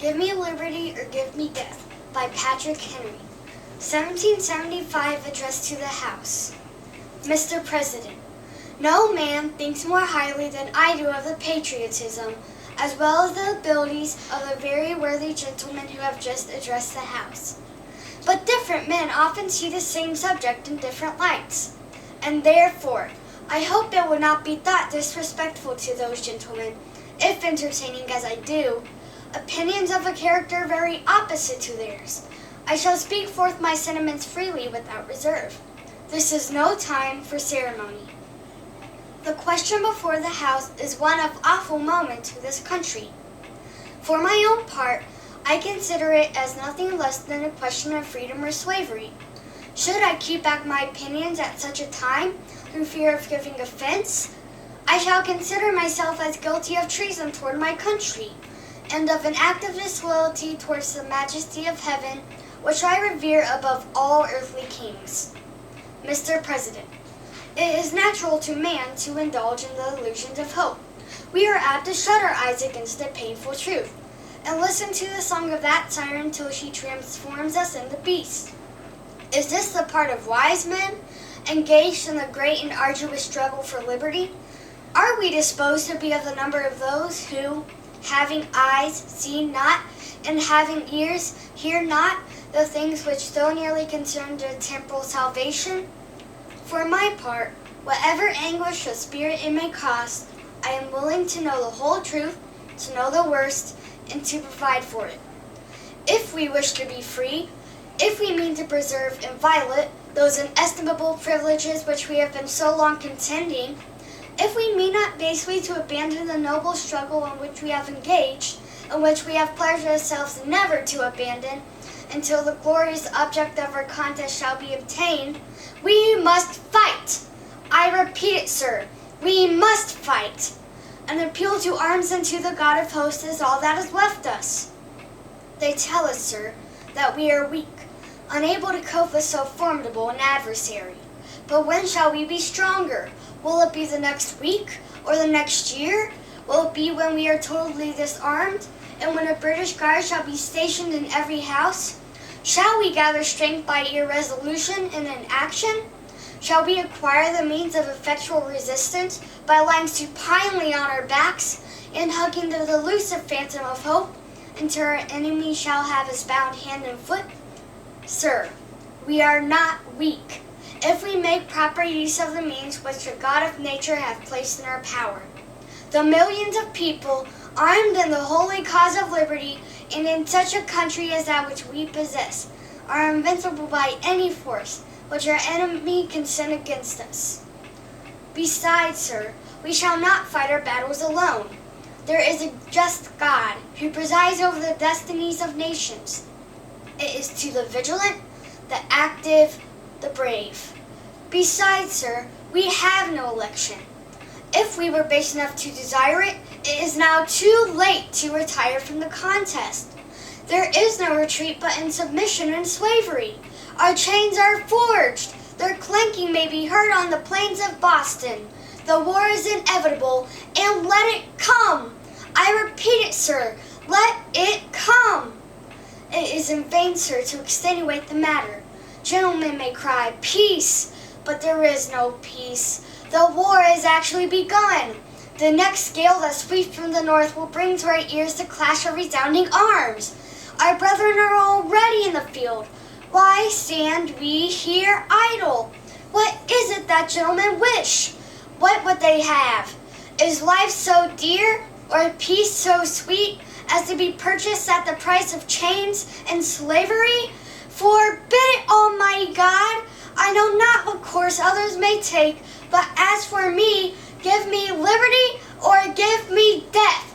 Give Me Liberty or Give Me Death by Patrick Henry. 1775 Address to the House. Mr. President, no man thinks more highly than I do of the patriotism, as well as the abilities of the very worthy gentlemen who have just addressed the House. But different men often see the same subject in different lights, and therefore I hope it will not be thought disrespectful to those gentlemen, if entertaining as I do, opinions of a character very opposite to theirs. I shall speak forth my sentiments freely without reserve. This is no time for ceremony. The question before the House is one of awful moment to this country. For my own part, I consider it as nothing less than a question of freedom or slavery. Should I keep back my opinions at such a time through fear of giving offense? I shall consider myself as guilty of treason toward my country, and of an act of disloyalty towards the majesty of heaven, which I revere above all earthly kings. Mr. President, it is natural to man to indulge in the illusions of hope. We are apt to shut our eyes against the painful truth, and listen to the song of that siren till she transforms us into beasts. Is this the part of wise men, engaged in the great and arduous struggle for liberty? Are we disposed to be of the number of those who, having eyes, see not, and having ears, hear not, the things which so nearly concern their temporal salvation? For my part, whatever anguish of spirit it may cost, I am willing to know the whole truth, to know the worst, and to provide for it. If we wish to be free, if we mean to preserve inviolate those inestimable privileges which we have been so long contending, if we mean not basely to abandon the noble struggle in which we have engaged, in which we have pledged ourselves never to abandon, until the glorious object of our contest shall be obtained, we must fight. I repeat it, sir, we must fight. An appeal to arms and to the God of hosts is all that is left us. They tell us, sir, that we are weak, unable to cope with so formidable an adversary. But when shall we be stronger? Will it be the next week or the next year? Will it be when we are totally disarmed and when a British guard shall be stationed in every house? Shall we gather strength by irresolution and inaction? Shall we acquire the means of effectual resistance by lying supinely on our backs and hugging the delusive phantom of hope until our enemy shall have us bound hand and foot? Sir, we are not weak, if we make proper use of the means which the God of nature hath placed in our power. The millions of people, armed in the holy cause of liberty, and in such a country as that which we possess, are invincible by any force which our enemy can send against us. Besides, sir, we shall not fight our battles alone. There is a just God who presides over the destinies of nations. It is to the vigilant, the active, the brave. Besides, sir, we have no election. If we were base enough to desire it, it is now too late to retire from the contest. There is no retreat but in submission and slavery. Our chains are forged. Their clanking may be heard on the plains of Boston. The war is inevitable, and let it come. I repeat it, sir, let it come. It is in vain, sir, to extenuate the matter. Gentlemen may cry, peace, but there is no peace. The war is actually begun. The next gale that sweeps from the north will bring to our ears the clash of resounding arms. Our brethren are already in the field. Why stand we here idle? What is it that gentlemen wish? What would they have? Is life so dear, or peace so sweet, as to be purchased at the price of chains and slavery? Forbid it, Almighty God! I know not what course others may take, but as for me, give me liberty or give me death.